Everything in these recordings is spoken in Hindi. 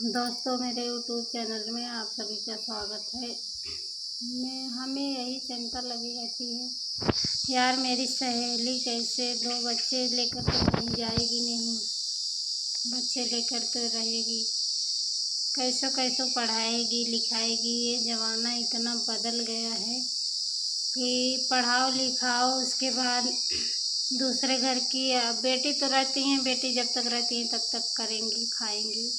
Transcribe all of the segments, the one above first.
दोस्तों, मेरे यूट्यूब चैनल में आप सभी का स्वागत है। हमें यही चिंता लगी रहती है यार, मेरी सहेली कैसे 2 बच्चे लेकर तो कहीं जाएगी नहीं, बच्चे लेकर तो रहेगी, कैसो कैसो पढ़ाएगी लिखाएगी। ये ज़माना इतना बदल गया है कि पढ़ाओ लिखाओ, उसके बाद दूसरे घर की बेटी तो रहती हैं, बेटी जब तक रहती हैं तब तक करेंगी खाएंगी।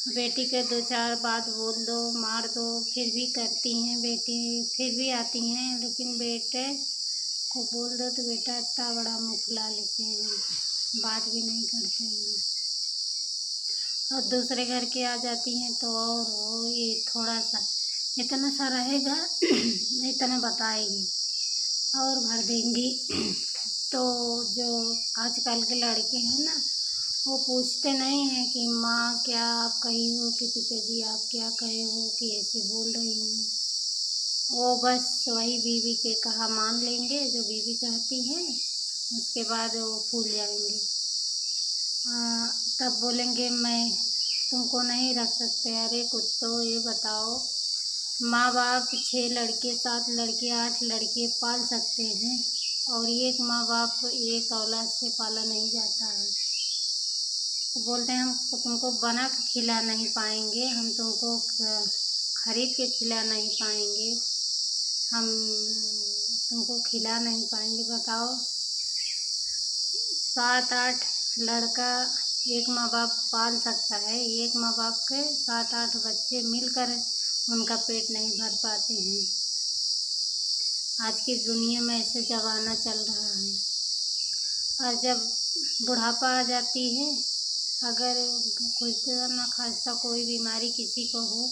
बेटी के 2-4 बात बोल दो, मार दो, फिर भी करती हैं बेटी, फिर भी आती हैं। लेकिन बेटे को बोल दो तो बेटा इतना बड़ा मुँह फुला लेते हैं, बात भी नहीं करते हैं। और दूसरे घर के आ जाती हैं तो और ये थोड़ा सा इतना सा रहेगा इतना बताएगी और भर देंगी। तो जो आजकल के लड़के हैं ना, वो पूछते नहीं हैं कि माँ क्या आप कही हो, कि पिताजी आप क्या कहे हो कि ऐसे बोल रही हैं। वो बस वही बीवी के कहा मान लेंगे, जो बीवी कहती है, उसके बाद वो फूल जाएंगे। तब बोलेंगे मैं तुमको नहीं रख सकते। अरे कुत्तो, ये बताओ, माँ बाप 6 लड़के 7 लड़के 8 लड़के पाल सकते हैं और एक माँ बाप एक औलाद से पाला नहीं जाता है। बोलते हैं हम तुमको बना के खिला नहीं पाएंगे, हम तुमको खरीद के खिला नहीं पाएंगे, हम तुमको खिला नहीं पाएंगे। बताओ, 7-8 लड़का एक माँ बाप पाल सकता है, एक माँ बाप के 7-8 बच्चे मिलकर उनका पेट नहीं भर पाते हैं। आज की दुनिया में ऐसे ज़माना चल रहा है। और जब बुढ़ापा आ जाती है, अगर खुदा न खास्ता कोई बीमारी किसी को हो,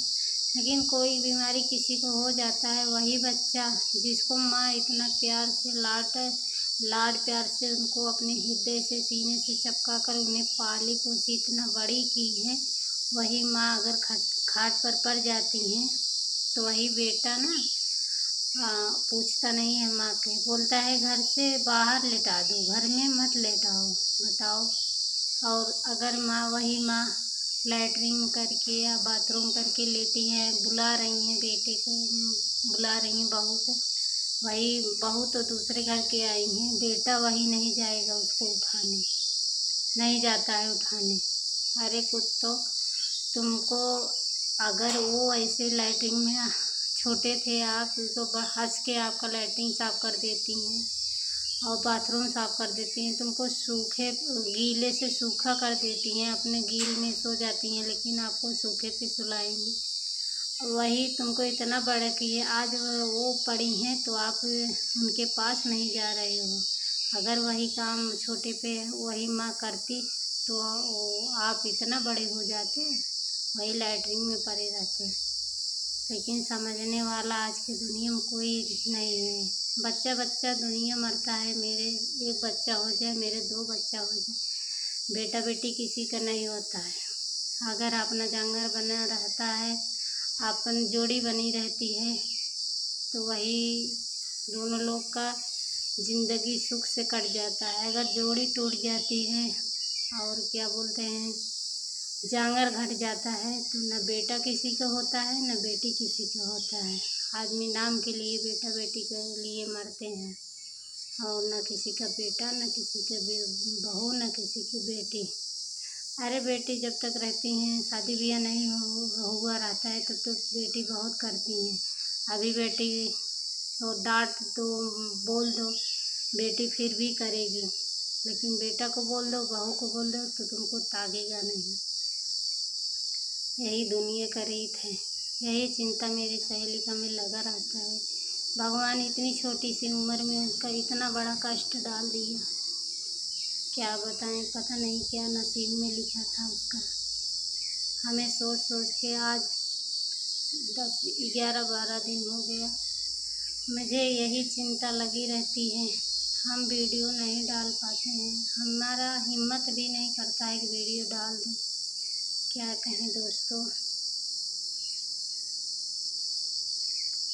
लेकिन कोई बीमारी किसी को हो जाता है, वही बच्चा जिसको माँ इतना प्यार से लाड प्यार से उनको अपने हृदय से सीने से चपका कर उन्हें पाली पोसी इतना बड़ी की है, वही माँ अगर खाट पर पड़ जाती हैं तो वही बेटा ना पूछता नहीं है माँ के, बोलता है घर से बाहर लेटा दो, घर में मत लेटाओ। बताओ। और अगर वही माँ लैट्रिन करके या बाथरूम करके लेटी हैं, बुला रही हैं बेटे को, बुला रही हैं बहू को, वही बहू तो दूसरे घर के आई हैं, बेटा वही नहीं जाएगा उसको उठाने, नहीं जाता है उठाने। अरे कुत्तो, तुमको अगर वो ऐसे लैट्रिन में छोटे थे आप तो हंस के आपका लैट्रिन साफ कर देती हैं और बाथरूम साफ कर देती हैं, तुमको गीले से सूखा कर देती हैं, अपने गील में सो जाती हैं, लेकिन आपको सूखे पे सुलाएंगी। वही तुमको इतना बड़ा किए, आज वो पड़ी हैं तो आप उनके पास नहीं जा रहे हो। अगर वही काम छोटे पे वही माँ करती तो आप इतना बड़े हो जाते, वही लैट्रिन में पड़े रहते। लेकिन समझने वाला आज की दुनिया में कोई नहीं है। बच्चा बच्चा दुनिया मरता है, मेरे एक बच्चा हो जाए, मेरे 2 बच्चा हो जाए, बेटा बेटी किसी का नहीं होता है। अगर अपना जांगर बना रहता है, अपन जोड़ी बनी रहती है, तो वही दोनों लोग का ज़िंदगी सुख से कट जाता है। अगर जोड़ी टूट जाती है और क्या बोलते हैं, जांगर घट जाता है, तो न बेटा किसी का होता है न बेटी किसी का होता है। आदमी नाम के लिए बेटा बेटी के लिए मरते हैं, और न किसी का बेटा न किसी का बहू न किसी की बेटी। अरे बेटी जब तक रहती हैं, शादी ब्याह नहीं हुआ रहता है तब तो बेटी बहुत करती हैं। अभी बेटी तो डांट दो, बोल दो, बेटी फिर भी करेगी, लेकिन बेटा को बोल दो, बहू को बोल दो तो तुमको तागेगा नहीं। यही दुनिया का रीत है, यही चिंता मेरी सहेली का में लगा रहता है। भगवान इतनी छोटी सी उम्र में उनका इतना बड़ा कष्ट डाल दिया, क्या बताएं, पता नहीं क्या नसीब में लिखा था उसका। हमें सोच सोच के आज 10-11-12 दिन हो गया, मुझे यही चिंता लगी रहती है। हम वीडियो नहीं डाल पाते हैं, हमारा हिम्मत भी नहीं करता है कि वीडियो डाल दें। क्या कहें दोस्तों।